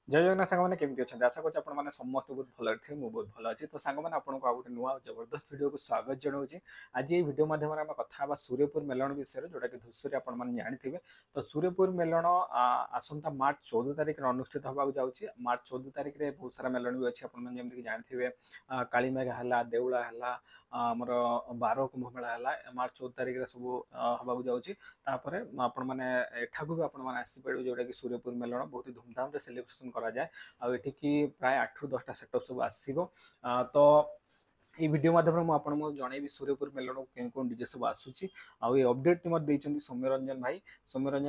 जय जगन्नाथ सांग केमती अच्छा आशा कर समस्त बहुत भल थे मुझे बहुत भल अच्छी तो सांग आपको आ गए नुआ जबरदस्त वीडियो को स्वागत जनाऊँ आज ये वीडियो माध्यम कथा सूर्यपुर मेलन विषय जोटा कि धूसरी आपने तो सूर्यपुर मेलन आसंता मार्च 14 तारिख अनुष्ठित होगा जाऊँगी मार्च 14 तारिख में बहुत सारा मेलन भी अच्छी आपमती जानते कालीमेघा है देउला है आमर बार कुंभमेला है मार्च 14 तारिख में सब होगा जाऊँगी आपण मैंने एठाकू भी आपड़ जोटा कि सूर्यपुर मेलन बहुत ही धूमधाम से सेलिब्रेशन करा जाए आठी प्राय 8 ରୁ 10ଟା सेटअप सब आसो तो ये वीडियो माध्यम मुझे जनइबी सूर्यपुर मेलन कौन डीजे सब आसूसी ये अपडेट मत सौम्यरंजन भाई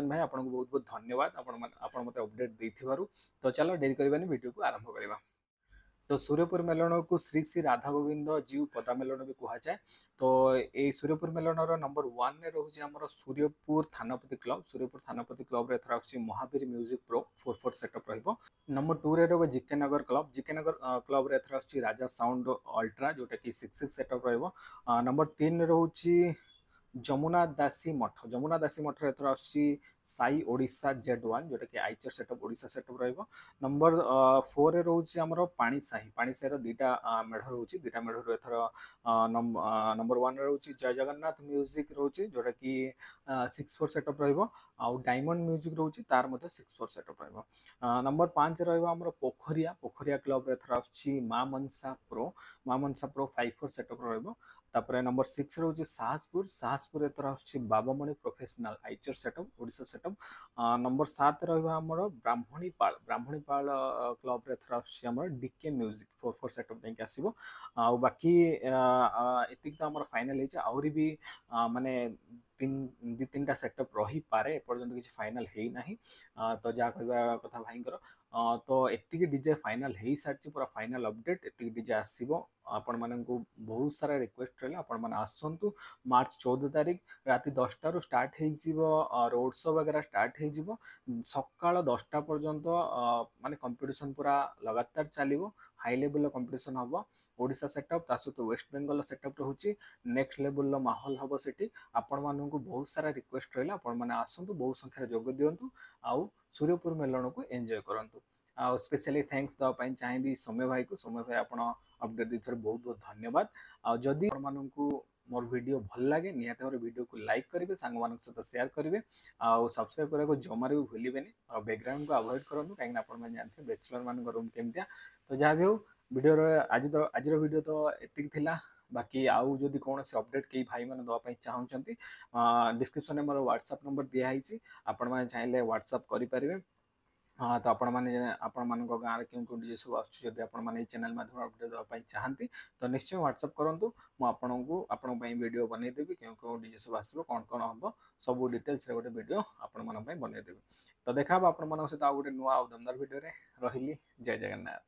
भाई आपको बहुत बहुत धन्यवाद आप मत अपडेट देथिबारु तो चलो डेरी करबानी वीडियो को आरंभ करवा। तो सूर्यपुर मेलन को श्री श्री राधा गोविंद जीव पदा मेलन भी कहुए। तो ये सूर्यपुर मेलन नंबर 1 रे रोचे आमर सूर्यपुर थानापति क्लब एथर आस महावीर म्यूजिक प्रो 44 सेटअप रहिबो। नंबर 2 रे रोबे जीके नगर क्लब रे एथर आस राजा साउंड अल्ट्रा जोटा कि 66 सेटअप रहिबो। नंबर 3 रे रोची जमुना दासी मठ एथर आस साई ओडिशा Z1 जोटा कि आईचर सेटअप ओडिशा सेटअप रहिबो। नंबर 4 रे रोचे आमर पाणीसाही रो दीटा मेढ़ रोचे दीटा मेढ़ एथर नंबर 1 रे रोचे जय जगन्नाथ म्यूजिक रोचे जोटा कि 64 सेटअप रहिबो आउ डायमंड म्यूजिक रोचे तार मते 64 सेटअप रहिबो। नंबर 5 रहिबो आमर पोखरिया क्लब रे एथर आस मां मनसा प्रो 54 सेटअप रहिबो। तापर नंबर 6 रोचे साहसपुर एथर आस बाबामणि प्रोफेशनल आईचर सेटअप ओडिशा सेटअप। नंबर 7 रहिबा हमर ब्राह्मणीपाल क्लब रे एथर आस डीके म्यूजिक 44 सेटअप देके आसीबो। आ बाकी एतिक तो हमर फाइनल हेचे आउरी भी माने दी तीन सेटअप रही पारे एपर्यंत किसी फाइनल है ना। तो जहाँ कहवा कथा भाई तो एतिक डीजे फाइनल हो सारी पूरा फाइनल अपडेट एतिक डीजे आसो आपण मानू बहुत सारा रिक्वेस्ट रहा आपण मैंने आसतु मार्च 14 तारिख राति 10 रू स्टार्ट हो रोड शो वगैरह स्टार्ट हो सकाल 10टा पर्यंत माने कंपटीशन पूरा लगातार चलो हाई लेवल कंपटीशन हम ओडिशा सेटअप ता सहित वेस्ट बेंगल सेटअप रोचे नेक्स्ट लेवल माहौल हम से आपण मानू बहुत सारा रिक्वेस्ट रहा आपण मैंने आसतु बहुत संख्यार जोग दिंतु आउ सूर्यपुर मेलन को एंजॉय करंतु। आ स्पेशली थैंक्स दवाई चाहिए सौम्य भाई आप अपडेट देते बहुत बहुत धन्यवाद। आदि मोर वीडियो भल लगे निहत भाव वीडियो को लाइक करेंगे सांग मान सहित सेयार करेंगे आउ सब्सक्राइब करने को जमार भी भूलें और बैकग्राउंड को अवॉइड करूँ कहीं आप जानते हैं बैचलर मान रूम केमतिया। तो जहाँ भी हो वीडियो आज वीडियो तो एति बाकी आउ जदि कौन से अपडेट कई भाई मैंने दवाई चाहते डिस्क्रिप्शन में मोर व्हाट्सएप नंबर दिखाई आपण चाहिए व्हाट्सएप करेंगे। हाँ तो आपण मान गाँव क्यों क्यों डीजे सब आसुच्छी आप चैनल माध्यम अपडेट देवाई चाहती तो निश्चय व्हाट्सएप करूँ मुझे वीडियो बनईदेवी क्यों क्यों डीजे सब आसो कौन कौन हम सब डिटेल्स गोटे वीडियो आपण बनईदेवी। तो देखा आप सहित आ गए नुआ दमदार वीडियो रही जय जगन्नाथ।